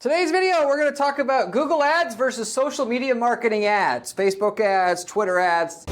Today's video, we're going to talk about Google ads versus social media marketing ads, Facebook ads, Twitter ads,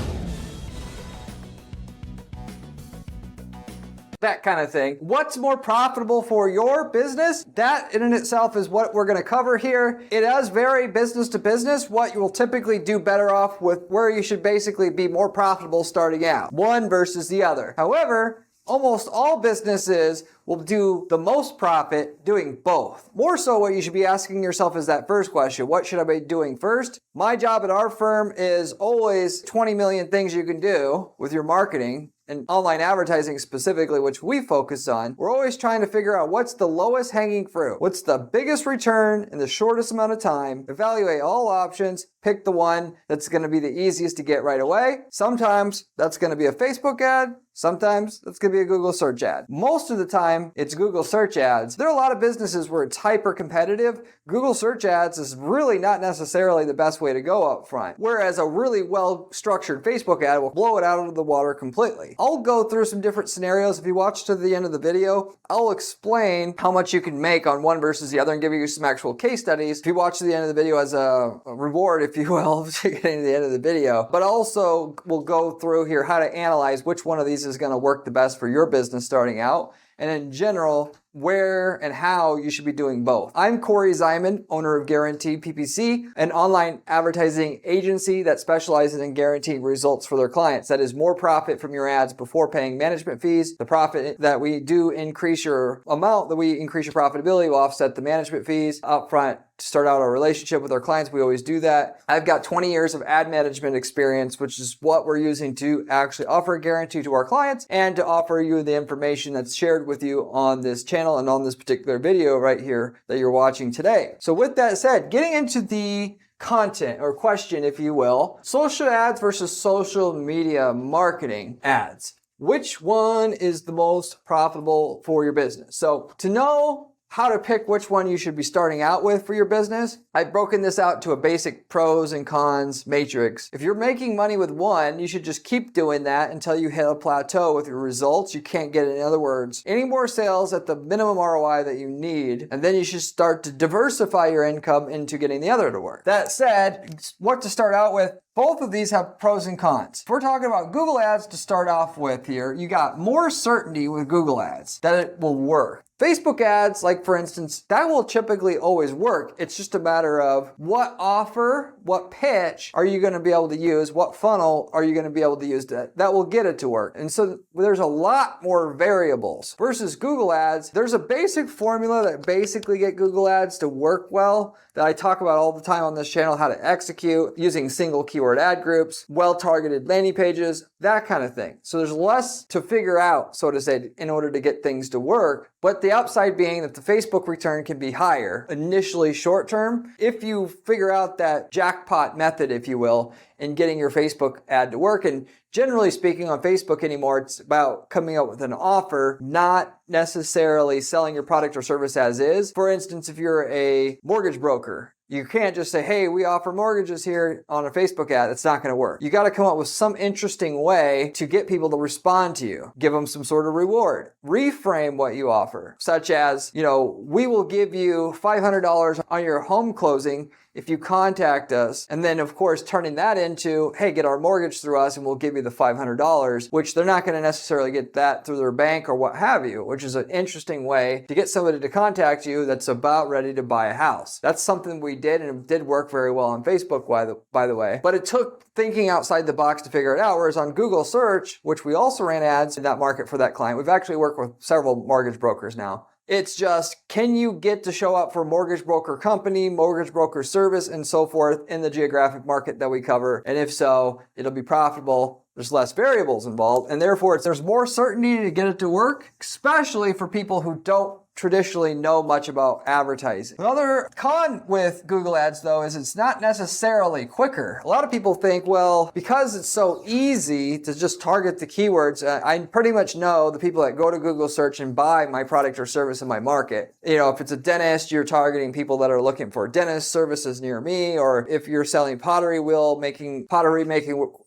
that kind of thing. What's more profitable for your business? That in itself is what we're going to cover here. It does vary business to business, what you will typically do better off with, where you should basically be more profitable starting out, one versus the other. However, almost all businesses will do the most profit doing both. More so what you should be asking yourself is that first question, what should I be doing first? My job at our firm is always 20 million things you can do with your marketing and online advertising specifically, which we focus on. We're always trying to figure out what's the lowest hanging fruit, what's the biggest return in the shortest amount of time, evaluate all options, pick the one that's going to be the easiest to get right away. Sometimes that's going to be a Facebook ad. Sometimes that's going to be a Google search ad. Most of the time, it's Google search ads. There are a lot of businesses where it's hyper competitive. Google search ads is really not necessarily the best way to go up front. Whereas a really well-structured Facebook ad will blow it out of the water completely. I'll go through some different scenarios. If you watch to the end of the video, I'll explain how much you can make on one versus the other and give you some actual case studies. If you watch to the end of the video as a reward, if you will, to getting to the end of the video. But also, we'll go through here how to analyze which one of these is going to work the best for your business starting out, and in general, where and how you should be doing both. I'm Corey Zyman, owner of Guaranteed PPC, an online advertising agency that specializes in guaranteeing results for their clients. That is more profit from your ads before paying management fees. The profit that we do increase your amount, that we increase your profitability will offset the management fees upfront. To start out our relationship with our clients, we always do that. I've got 20 years of ad management experience, which is what we're using to actually offer a guarantee to our clients and to offer you the information that's shared with you on this channel and on this particular video right here that you're watching today. So with that said, getting into the content or question, if you will, social ads versus social media marketing ads. Which one is the most profitable for your business? So to know how to pick which one you should be starting out with for your business, I've broken this out to a basic pros and cons matrix. If you're making money with one, you should just keep doing that until you hit a plateau with your results. You can't get it. In other words, any more sales at the minimum ROI that you need, and then you should start to diversify your income into getting the other to work. That said, what to start out with, both of these have pros and cons. If we're talking about Google ads to start off with here, you got more certainty with Google ads that it will work. Facebook ads, like for instance, that will typically always work. It's just a matter of what offer, what pitch are you going to be able to use, what funnel are you going to be able to use that will get it to work. And so there's a lot more variables. Versus Google ads, there's a basic formula that basically get Google ads to work well that I talk about all the time on this channel, how to execute using single keyword ad groups, well-targeted landing pages, that kind of thing. So there's less to figure out, so to say, in order to get things to work. But the upside being that the Facebook return can be higher, initially short term, if you figure out that jackpot method, if you will, in getting your Facebook ad to work. And generally speaking on Facebook anymore, it's about coming up with an offer, not necessarily selling your product or service as is. For instance, if you're a mortgage broker, you can't just say, hey, we offer mortgages here on a Facebook ad. It's not going to work. You got to come up with some interesting way to get people to respond to you. Give them some sort of reward. Reframe what you offer, such as, we will give you $500 on your home closing if you contact us. And then, of course, turning that into, hey, get our mortgage through us and we'll give you the $500, which they're not going to necessarily get that through their bank or what have you, which is an interesting way to get somebody to contact you that's about ready to buy a house. That's something we did, and it did work very well on Facebook, by the way. But it took thinking outside the box to figure it out, whereas on Google search, which we also ran ads in that market for that client, we've actually worked with several mortgage brokers now. It's just, can you get to show up for mortgage broker company, mortgage broker service, and so forth in the geographic market that we cover? And if so, it'll be profitable. There's less variables involved, and therefore there's more certainty to get it to work, especially for people who don't traditionally know much about advertising. Another con with Google ads though is it's not necessarily quicker. A lot of people think, well, because it's so easy to just target the keywords, I pretty much know the people that go to Google search and buy my product or service in my market. If it's a dentist, you're targeting people that are looking for dentist services near me, or if you're selling pottery making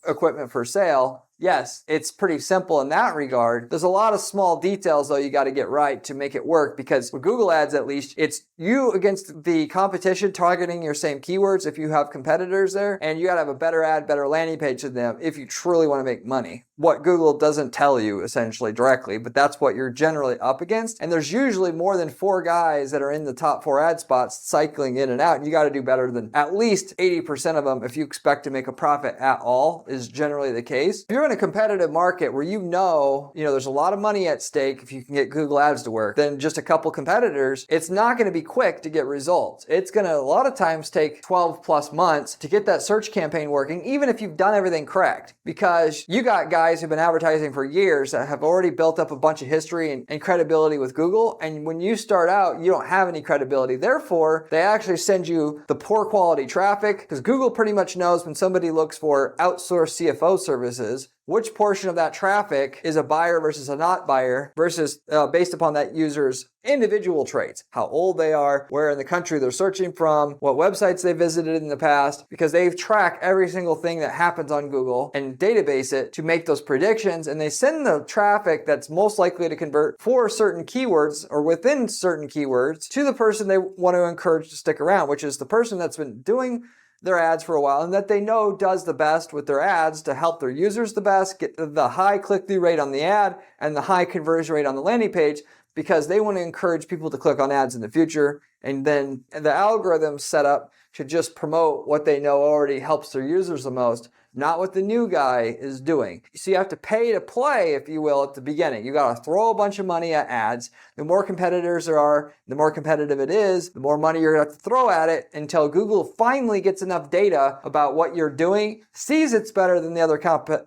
equipment for sale, yes, it's pretty simple in that regard. There's a lot of small details though you got to get right to make it work, because with Google Ads at least, it's you against the competition targeting your same keywords if you have competitors there, and you got to have a better ad, better landing page than them if you truly want to make money. What Google doesn't tell you essentially directly, but that's what you're generally up against. And there's usually more than 4 guys that are in the top 4 ad spots cycling in and out, and you got to do better than at least 80% of them if you expect to make a profit at all, is generally the case. If you're in a competitive market where you know there's a lot of money at stake if you can get Google Ads to work, then just a couple competitors, it's not going to be quick to get results. It's going to a lot of times take 12 plus months to get that search campaign working, even if you've done everything correct, because you got guys who've been advertising for years that have already built up a bunch of history and credibility with Google. And when you start out, you don't have any credibility. Therefore, they actually send you the poor quality traffic, because Google pretty much knows when somebody looks for outsourced CFO services, which portion of that traffic is a buyer versus a not buyer, versus based upon that user's individual traits, how old they are, where in the country they're searching from, what websites they visited in the past, because they've tracked every single thing that happens on Google and database it to make those predictions. And they send the traffic that's most likely to convert for certain keywords or within certain keywords to the person they want to encourage to stick around, which is the person that's been doing their ads for a while and that they know does the best with their ads to help their users the best, get the high click-through rate on the ad and the high conversion rate on the landing page, because they want to encourage people to click on ads in the future. And then the algorithm set up should just promote what they know already helps their users the most, not what the new guy is doing. So you have to pay to play, if you will, at the beginning. You got to throw a bunch of money at ads. The more competitors there are, the more competitive it is, the more money you're going to have to throw at it until Google finally gets enough data about what you're doing, sees it's better than the other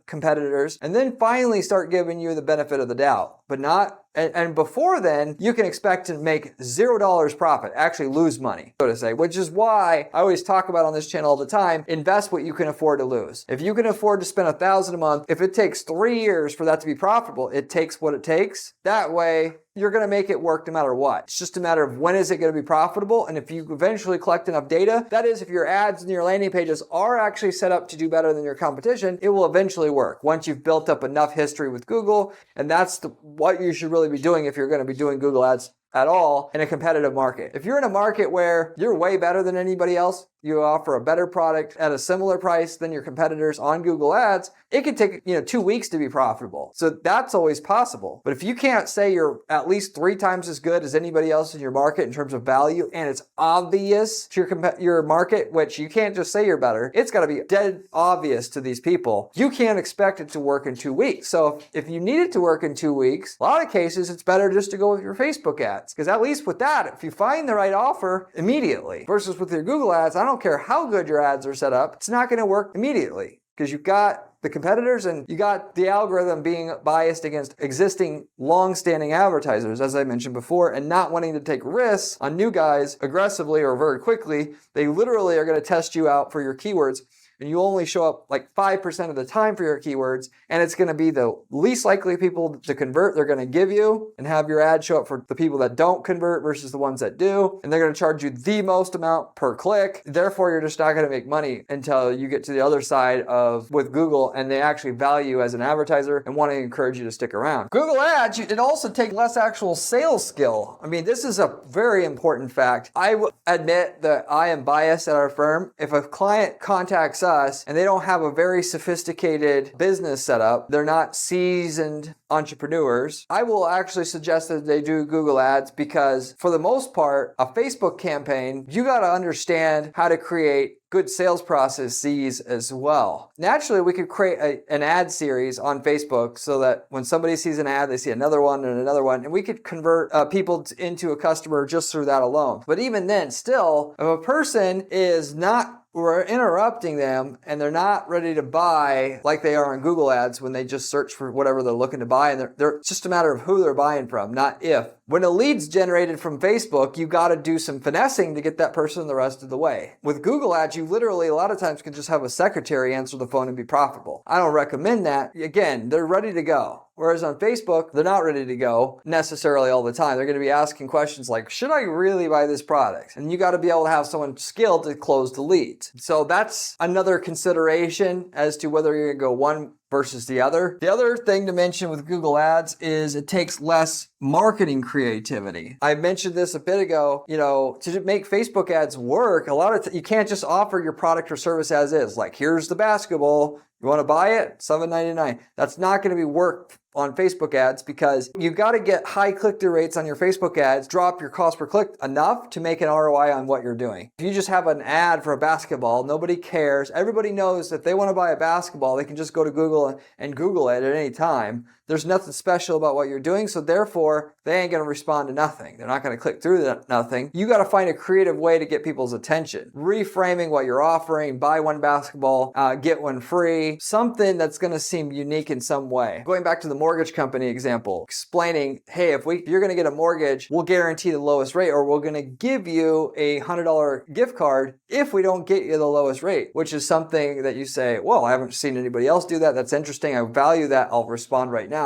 competitors, and then finally start giving you the benefit of the doubt. But not, and before then, you can expect to make $0 profit, actually lose money, so to say, which is why I always talk about on this channel all the time, invest what you can afford to lose. If you can afford to spend $1,000 a month, if it takes 3 years for that to be profitable, it takes what it takes. That way, you're going to make it work no matter what. It's just a matter of when is it going to be profitable, and if you eventually collect enough data, that is, if your ads and your landing pages are actually set up to do better than your competition, it will eventually work once you've built up enough history with Google. And that's what you should really be doing if you're going to be doing Google Ads at all in a competitive market. If you're in a market where you're way better than anybody else, you offer a better product at a similar price than your competitors on Google Ads, it could take 2 weeks to be profitable. So that's always possible. But if you can't say you're at least 3 times as good as anybody else in your market in terms of value, and it's obvious to your market, which you can't just say you're better, it's got to be dead obvious to these people, you can't expect it to work in 2 weeks. So if you need it to work in 2 weeks, a lot of cases it's better just to go with your Facebook ads, because at least with that, if you find the right offer immediately, versus with your Google ads, I don't care how good your ads are set up, it's not going to work immediately, because you've got the competitors and you got the algorithm being biased against existing long-standing advertisers, as I mentioned before, and not wanting to take risks on new guys aggressively or very quickly. They literally are going to test you out for your keywords, and you only show up like 5% of the time for your keywords, and it's going to be the least likely people to convert they're going to give you, and have your ad show up for the people that don't convert versus the ones that do, and they're going to charge you the most amount per click. Therefore, you're just not going to make money until you get to the other side of with Google, and they actually value you as an advertiser and want to encourage you to stick around. Google Ads, it also takes less actual sales skill. I mean, this is a very important fact. I will admit that I am biased at our firm. If a client contacts us and they don't have a very sophisticated business setup, they're not seasoned entrepreneurs, I will actually suggest that they do Google Ads, because for the most part, a Facebook campaign, you got to understand how to create good sales processes as well. Naturally, we could create an ad series on Facebook so that when somebody sees an ad, they see another one and another one, and we could convert people into a customer just through that alone. But even then, still, if a person is not, we're interrupting them and they're not ready to buy like they are on Google Ads when they just search for whatever they're looking to buy, and it's just a matter of who they're buying from, not if. When a lead's generated from Facebook, you got to do some finessing to get that person the rest of the way. With Google Ads, you literally a lot of times can just have a secretary answer the phone and be profitable. I don't recommend that. Again, they're ready to go. Whereas on Facebook, they're not ready to go necessarily all the time. They're going to be asking questions like, should I really buy this product? And you got to be able to have someone skilled to close the leads. So that's another consideration as to whether you're going to go one versus the other. The other thing to mention with Google Ads is it takes less marketing creativity. I mentioned this a bit ago, to make Facebook ads work, you can't just offer your product or service as is. Like, here's the basketball. You want to buy it? $7.99. That's not going to be work on Facebook ads because you got to get high click-through rates on your Facebook ads, drop your cost per click enough to make an ROI on what you're doing. If you just have an ad for a basketball, nobody cares. Everybody knows that if they want to buy a basketball, they can just go to Google and Google it at any time. There's nothing special about what you're doing, so therefore, they ain't going to respond to nothing. They're not going to click through nothing. You got to find a creative way to get people's attention. Reframing what you're offering, buy one basketball, get one free, something that's going to seem unique in some way. Going back to the mortgage company example, explaining, hey, if you're going to get a mortgage, we'll guarantee the lowest rate, or we're going to give you a $100 gift card if we don't get you the lowest rate, which is something that you say, well, I haven't seen anybody else do that. That's interesting. I value that. I'll respond right now.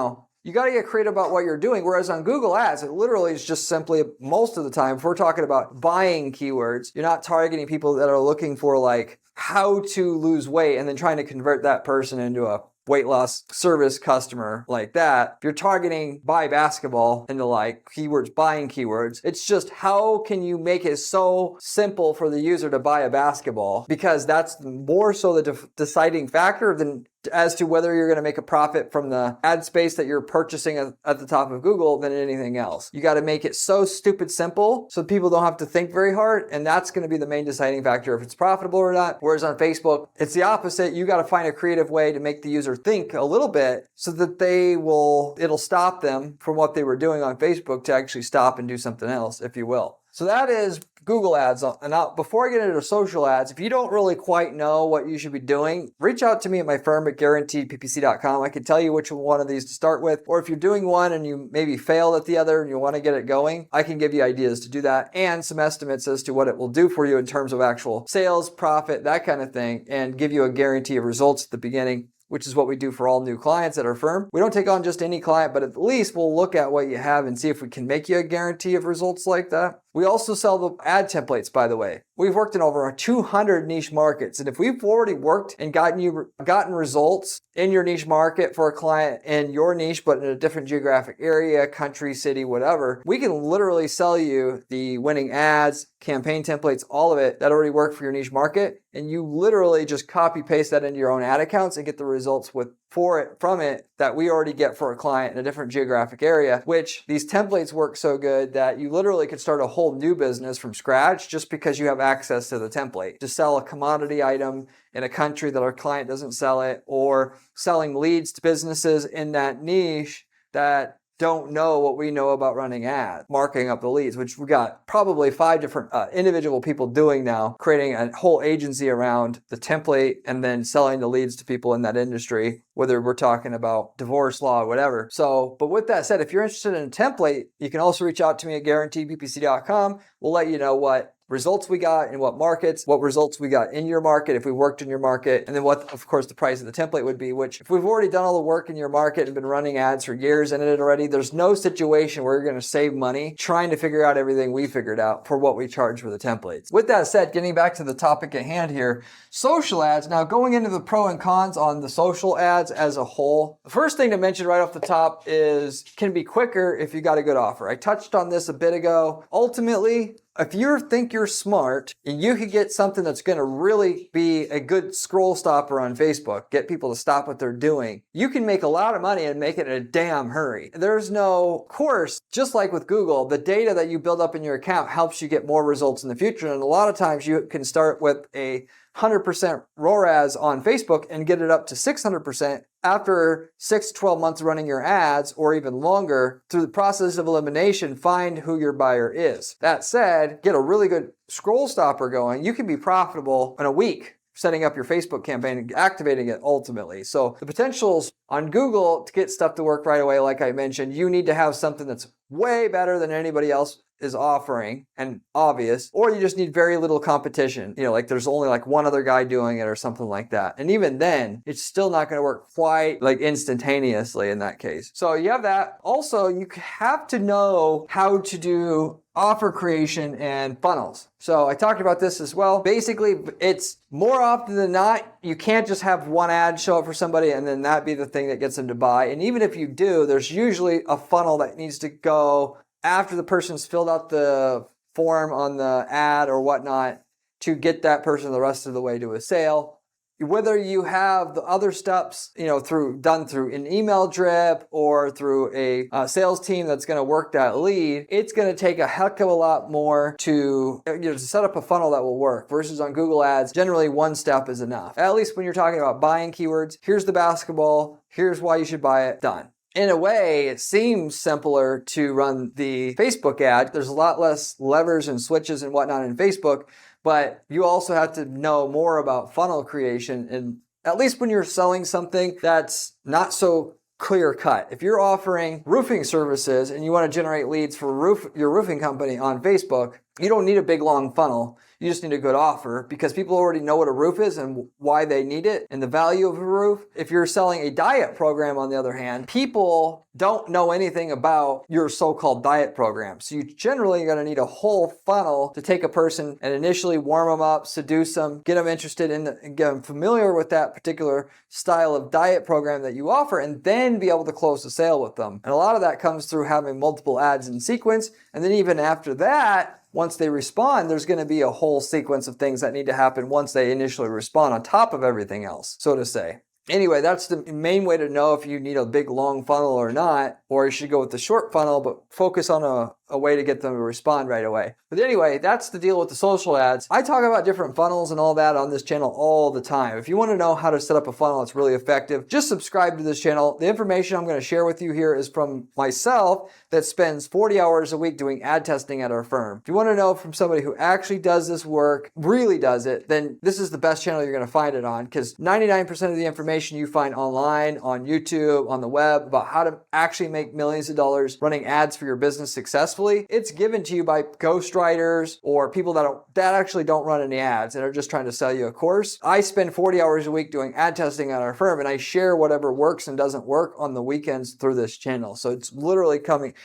You got to get creative about what you're doing. Whereas on Google Ads, it literally is just simply, most of the time, if we're talking about buying keywords, you're not targeting people that are looking for like how to lose weight and then trying to convert that person into a weight loss service customer like that. If you're targeting buy basketball into like keywords, buying keywords, it's just how can you make it so simple for the user to buy a basketball? Because that's more so the deciding factor than as to whether you're going to make a profit from the ad space that you're purchasing at the top of Google than anything else. You got to make it so stupid simple so people don't have to think very hard, and that's going to be the main deciding factor if it's profitable or not. Whereas on Facebook, it's the opposite. You got to find a creative way to make the user think a little bit so that it'll stop them from what they were doing on Facebook to actually stop and do something else, if you will. So that is Google Ads. And now, before I get into social ads, if you don't really quite know what you should be doing, reach out to me at my firm at guaranteedppc.com. I can tell you which one of these to start with. Or if you're doing one and you maybe failed at the other and you want to get it going, I can give you ideas to do that and some estimates as to what it will do for you in terms of actual sales, profit, that kind of thing, and give you a guarantee of results at the beginning, which is what we do for all new clients at our firm. We don't take on just any client, but at least we'll look at what you have and see if we can make you a guarantee of results like that. We also sell the ad templates, by the way. We've worked in over 200 niche markets. And if we've already worked and gotten results in your niche market for a client in your niche, but in a different geographic area, country, city, whatever, we can literally sell you the winning ads, campaign templates, all of it that already work for your niche market. And you literally just copy paste that into your own ad accounts and get the results from it that we already get for a client in a different geographic area, which these templates work so good that you literally could start a whole new business from scratch just because you have access to the template. To sell a commodity item in a country that our client doesn't sell it, or selling leads to businesses in that niche that don't know what we know about running ads, marking up the leads, which we got probably 5 different individual people doing now, creating a whole agency around the template and then selling the leads to people in that industry, whether we're talking about divorce law or whatever. So, but with that said, if you're interested in a template, you can also reach out to me at guaranteedppc.com. We'll let you know what results we got in what markets, what results we got in your market if we worked in your market, and then what, of course, the price of the template would be, which if we've already done all the work in your market and been running ads for years in it already, there's no situation where you're going to save money trying to figure out everything we figured out for what we charge for the templates. With that said, getting back to the topic at hand here, social ads. Now, going into the pro and cons on the social ads as a whole, the first thing to mention right off the top is can be quicker if you got a good offer. I touched on this a bit ago. Ultimately, if you think you're smart and you could get something that's going to really be a good scroll stopper on Facebook, get people to stop what they're doing, you can make a lot of money and make it in a damn hurry. There's no course, just like with Google, the data that you build up in your account helps you get more results in the future. And a lot of times you can start with a 100% ROAS on Facebook and get it up to 600% after 6 to 12 months running your ads, or even longer. Through the process of elimination, find who your buyer is. That said, get a really good scroll stopper going. You can be profitable in a week setting up your Facebook campaign and activating it ultimately. So the potentials on Google to get stuff to work right away, like I mentioned, you need to have something that's way better than anybody else is offering and obvious, or you just need very little competition. Like there's only like one other guy doing it or something like that. And even then, it's still not going to work quite like instantaneously in that case. So you have that. Also, you have to know how to do offer creation and funnels. So I talked about this as well. Basically, it's more often than not, you can't just have one ad show up for somebody and then that be the thing that gets them to buy. And even if you do, there's usually a funnel that needs to go after the person's filled out the form on the ad or whatnot to get that person the rest of the way to a sale. Whether you have the other steps, done through an email drip or through a sales team that's going to work that lead, it's going to take a heck of a lot more to set up a funnel that will work. Versus on Google Ads, generally one step is enough. At least when you're talking about buying keywords, here's the basketball, here's why you should buy it, done. In a way, it seems simpler to run the Facebook ad. There's a lot less levers and switches and whatnot in Facebook. But you also have to know more about funnel creation, and at least when you're selling something that's not so clear cut. If you're offering roofing services and you want to generate leads for your roofing company on Facebook, you don't need a big long funnel. You just need a good offer because people already know what a roof is and why they need it and the value of a roof. If you're selling a diet program, on the other hand, people don't know anything about your so-called diet program. So you generally are going to need a whole funnel to take a person and initially warm them up, seduce them, get them interested in and get them familiar with that particular style of diet program that you offer, and then be able to close the sale with them. And a lot of that comes through having multiple ads in sequence. And then even after that, once they respond, there's going to be a whole sequence of things that need to happen once they initially respond on top of everything else, so to say. Anyway, that's the main way to know if you need a big long funnel or not, or you should go with the short funnel, but focus on a way to get them to respond right away. But anyway, that's the deal with the social ads. I talk about different funnels and all that on this channel all the time. If you want to know how to set up a funnel that's really effective, just subscribe to this channel. The information I'm going to share with you here is from myself that spends 40 hours a week doing ad testing at our firm. If you want to know from somebody who actually does this work, really does it, then this is the best channel you're going to find it on, because 99% of the information you find online, on YouTube, on the web about how to actually make millions of dollars running ads for your business successfully, it's given to you by ghostwriters or people that actually don't run any ads and are just trying to sell you a course. I spend 40 hours a week doing ad testing at our firm, and I share whatever works and doesn't work on the weekends through this channel. So it's literally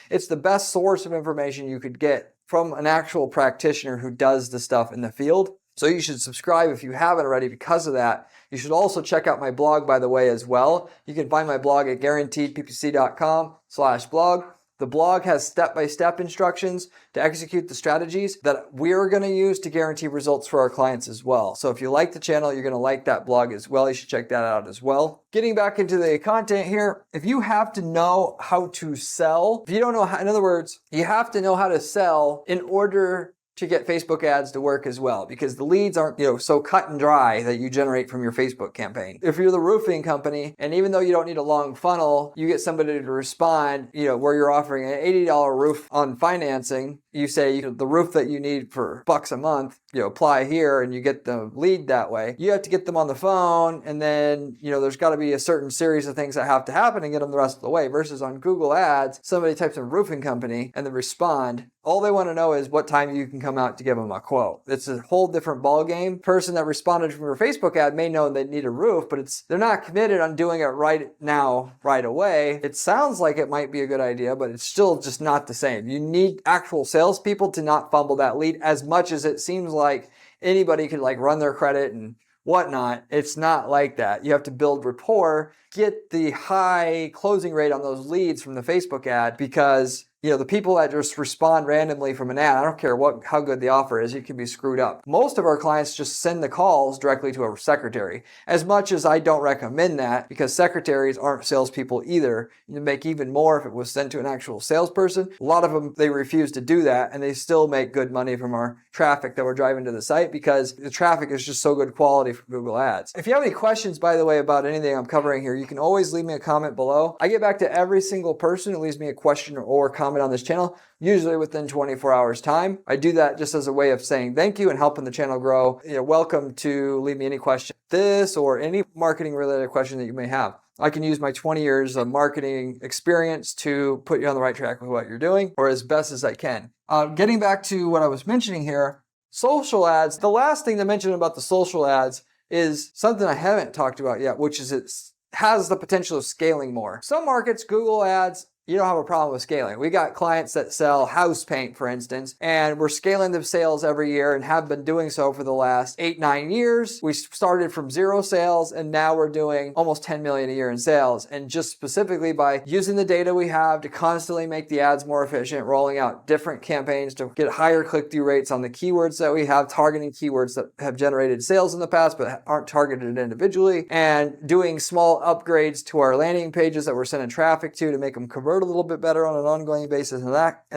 it's the best source of information you could get from an actual practitioner who does the stuff in the field. So you should subscribe if you haven't already because of that. You should also check out my blog, by the way, as well. You can find my blog at guaranteedppc.com/blog. The blog has step-by-step instructions to execute the strategies that we're going to use to guarantee results for our clients as well. So if you like the channel, you're going to like that blog as well. You should check that out as well. Getting back into the content here, if you have to know how to sell, if you don't know how, in other words, you have to know how to sell in order to get Facebook ads to work as well, because the leads aren't, so cut and dry that you generate from your Facebook campaign. If you're the roofing company, and even though you don't need a long funnel, you get somebody to respond, where you're offering an $80 roof on financing, you say the roof that you need for bucks a month, apply here, and you get the lead that way. You have to get them on the phone, and then, there's got to be a certain series of things that have to happen and get them the rest of the way. Versus on Google Ads, somebody types in roofing company and they respond. All they want to know is what time you can come out to give them a quote. It's a whole different ballgame. Person that responded from your Facebook ad may know they need a roof, but they're not committed on doing it right now, right away. It sounds like it might be a good idea, but it's still just not the same. You need actual salespeople to not fumble that lead as much as it seems like anybody could run their credit and whatnot. It's not like that. You have to build rapport, get the high closing rate on those leads from the Facebook ad, because the people that just respond randomly from an ad, I don't care how good the offer is, it can be screwed up. Most of our clients just send the calls directly to a secretary. As much as I don't recommend that, because secretaries aren't salespeople either. You'd make even more if it was sent to an actual salesperson. A lot of them, they refuse to do that, and they still make good money from our traffic that we're driving to the site, because the traffic is just so good quality from Google Ads. If you have any questions, by the way, about anything I'm covering here, you can always leave me a comment below. I get back to every single person who leaves me a question or comment on this channel, usually within 24 hours time. I do that just as a way of saying thank you and helping the channel grow. You're welcome to leave me any question, this or any marketing related question that you may have. I can use my 20 years of marketing experience to put you on the right track with what you're doing, or as best as I can. Getting back to what I was mentioning here, social ads. The last thing to mention about the social ads is something I haven't talked about yet, which is it has the potential of scaling more. Some markets, Google Ads you don't have a problem with scaling. We got clients that sell house paint, for instance, and we're scaling the sales every year and have been doing so for the last 8-9 years. We started from 0 sales and now we're doing almost 10 million a year in sales. And just specifically by using the data we have to constantly make the ads more efficient, rolling out different campaigns to get higher click-through rates on the keywords that we have, targeting keywords that have generated sales in the past but aren't targeted individually, and doing small upgrades to our landing pages that we're sending traffic to make them convert a little bit better on an ongoing basis, and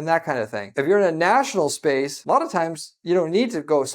that kind of thing. If you're in a national space, a lot of times you don't need to go with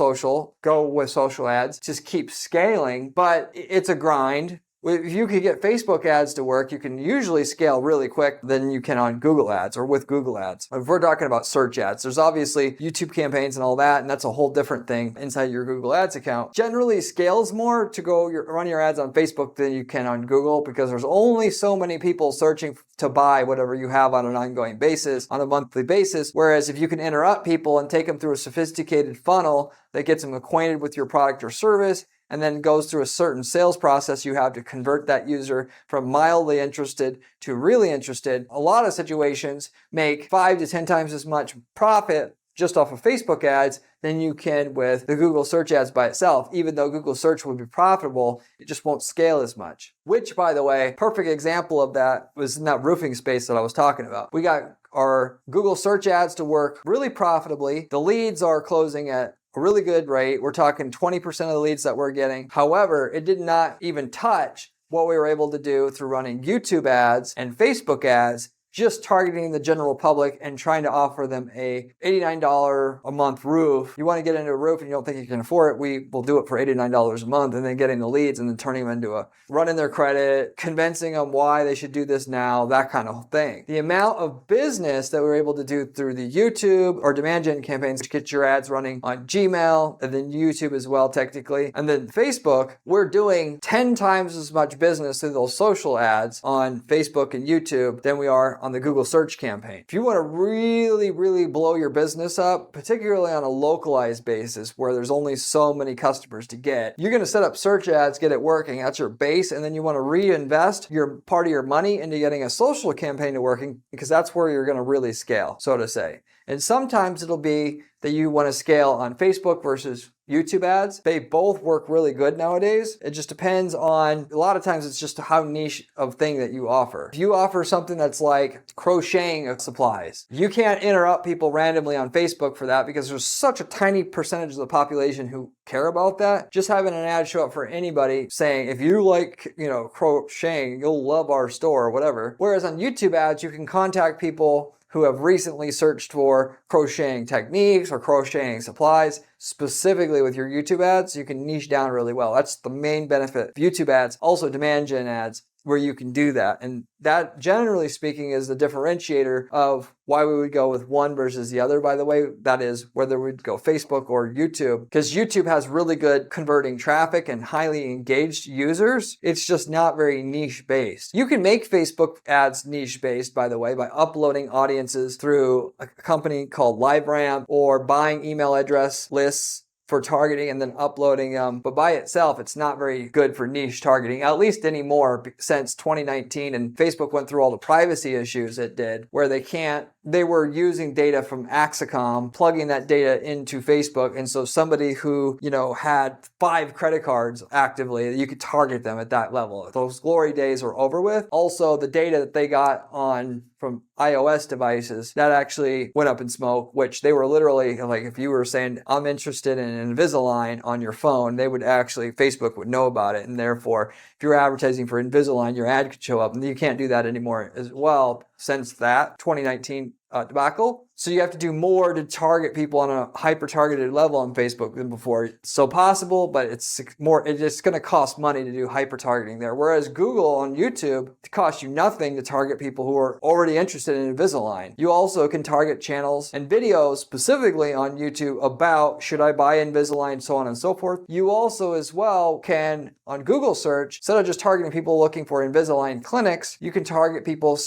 social ads, just keep scaling, but it's a grind. If you could get Facebook ads to work, you can usually scale really quick than you can on Google ads or with Google ads. If we're talking about search ads, there's obviously YouTube campaigns and all that, and that's a whole different thing inside your Google Ads account. Generally scales more to run your ads on Facebook than you can on Google, because there's only so many people searching to buy whatever you have on an ongoing basis, on a monthly basis. Whereas if you can interrupt people and take them through a sophisticated funnel that gets them acquainted with your product or service, and then goes through a certain sales process you have to convert that user from mildly interested to really interested. A lot of situations make 5 to 10 times as much profit just off of Facebook ads than you can with the Google search ads by itself. Even though Google search would be profitable, it just won't scale as much. Which, by the way, perfect example of that was in that roofing space that I was talking about. We got our Google search ads to work really profitably. The leads are closing at a really good rate. We're talking 20% of the leads that we're getting. However, it did not even touch what we were able to do through running YouTube ads and Facebook ads, just targeting the general public and trying to offer them a $89 a month roof. You want to get into a roof and you don't think you can afford it, we will do it for $89 a month, and then getting the leads and then turning them into running their credit, convincing them why they should do this now, that kind of thing. The amount of business that we're able to do through the YouTube or demand gen campaigns to get your ads running on Gmail and then YouTube as well, technically. And then Facebook, we're doing 10 times as much business through those social ads on Facebook and YouTube than we are on the Google search campaign. If you want to really, really blow your business up, particularly on a localized basis where there's only so many customers to get, you're going to set up search ads, get it working. That's your base. And then you want to reinvest your part of your money into getting a social campaign to working, because that's where you're going to really scale, so to say. And sometimes it'll be that you want to scale on Facebook versus YouTube ads. They both work really good nowadays. It just depends on, a lot of times it's just how niche of thing that you offer. If you offer something that's like crocheting of supplies, you can't interrupt people randomly on Facebook for that, because there's such a tiny percentage of the population who care about that. Just having an ad show up for anybody saying, if you like, crocheting, you'll love our store or whatever. Whereas on YouTube ads, you can contact people who have recently searched for crocheting techniques or crocheting supplies. Specifically with your YouTube ads, you can niche down really well. That's the main benefit of YouTube ads. Also demand gen ads, where you can do that. And that, generally speaking, is the differentiator of why we would go with one versus the other, by the way. That is whether we'd go Facebook or YouTube, because YouTube has really good converting traffic and highly engaged users. It's just not very niche based. You can make Facebook ads niche based, by the way, by uploading audiences through a company called LiveRamp or buying email address lists for targeting and then uploading them. But by itself, it's not very good for niche targeting, at least anymore, since 2019 and Facebook went through all the privacy issues it did, where they were using data from Axicom, plugging that data into Facebook. And so somebody who, had 5 credit cards actively, you could target them at that level. Those glory days are over with. Also, the data that they got from iOS devices, that actually went up in smoke, which they were literally, like, if you were saying, I'm interested in Invisalign on your phone, Facebook would know about it. And therefore, if you're advertising for Invisalign, your ad could show up. And you can't do that anymore as well since that 2019 debacle. So you have to do more to target people on a hyper-targeted level on Facebook than before. It's so possible, but it's going to cost money to do hyper-targeting there. Whereas Google on YouTube, it costs you nothing to target people who are already interested in Invisalign. You also can target channels and videos specifically on YouTube about, should I buy Invisalign, so on and so forth. You also as well can, on Google search, instead of just targeting people looking for Invisalign clinics, you can target people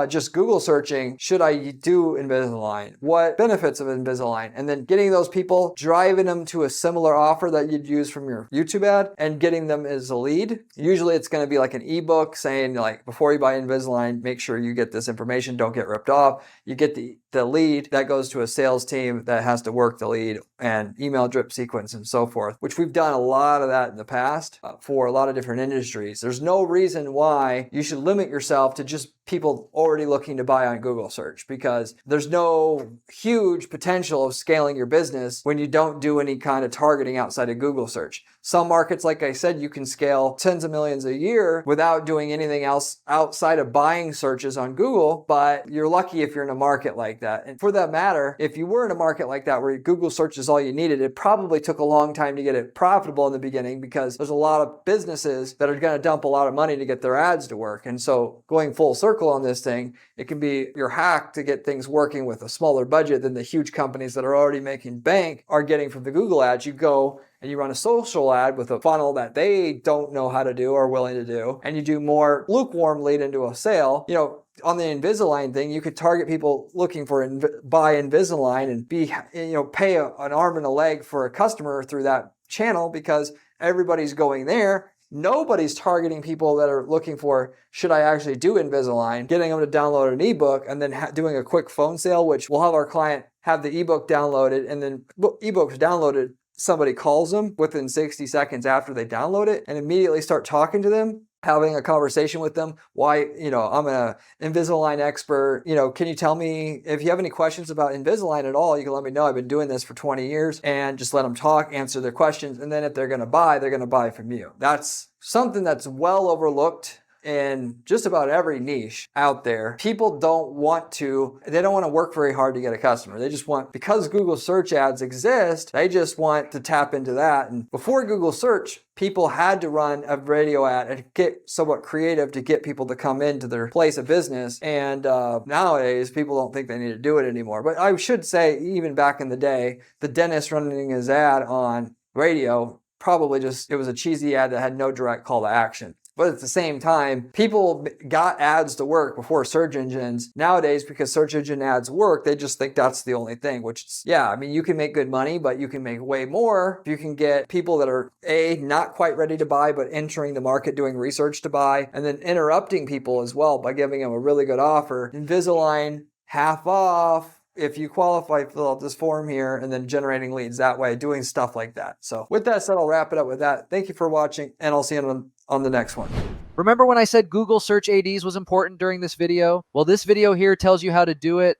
just Google searching, should I do Invisalign? Invisalign, what benefits of Invisalign, and then getting those people, driving them to a similar offer that you'd use from your YouTube ad and getting them as a lead. Usually it's going to be like an ebook saying like, before you buy Invisalign, make sure you get this information, don't get ripped off. You get the lead that goes to a sales team that has to work the lead and email drip sequence and so forth, which we've done a lot of that in the past for a lot of different industries. There's no reason why you should limit yourself to just people already looking to buy on Google search, because there's no huge potential of scaling your business when you don't do any kind of targeting outside of Google search. Some markets, like I said, you can scale tens of millions a year without doing anything else outside of buying searches on Google, but you're lucky if you're in a market like that. And for that matter, if you were in a market like that where Google search is all you needed, it probably took a long time to get it profitable in the beginning, because there's a lot of businesses that are going to dump a lot of money to get their ads to work. And so going full circle on this thing, it can be your hack to get things working with a smaller budget than the huge companies that are already making bank are getting from the Google ads. You go and you run a social ad with a funnel that they don't know how to do or willing to do, and you do more lukewarm lead into a sale. You know, on the Invisalign thing, you could target people looking for buy Invisalign and pay an arm and a leg for a customer through that channel, because everybody's going there. Nobody's targeting people that are looking for, should I actually do Invisalign, getting them to download an ebook and then doing a quick phone sale, which will have our client have the ebook downloaded, and then ebook's downloaded, somebody calls them within 60 seconds after they download it and immediately start talking to them, having a conversation with them. Why, I'm an Invisalign expert. Can you tell me if you have any questions about Invisalign at all? You can let me know. I've been doing this for 20 years, and just let them talk, answer their questions. And then if they're going to buy from you. That's something that's well overlooked in just about every niche out there. People don't want to work very hard to get a customer. They just want, because Google search ads exist, they just want to tap into that. And before Google search, people had to run a radio ad and get somewhat creative to get people to come into their place of business. And nowadays, people don't think they need to do it anymore. But I should say, even back in the day, the dentist running his ad on radio, it was a cheesy ad that had no direct call to action. But at the same time, people got ads to work before search engines. Nowadays, because search engine ads work, they just think that's the only thing, which is, you can make good money, but you can make way more if you can get people that are not quite ready to buy, but entering the market, doing research to buy, and then interrupting people as well by giving them a really good offer. Invisalign, half off, if you qualify, fill out this form here, and then generating leads that way, doing stuff like that. So with that said, I'll wrap it up with that. Thank you for watching, and I'll see you on the next one. Remember when I said Google search ADs was important during this video? Well, this video here tells you how to do it.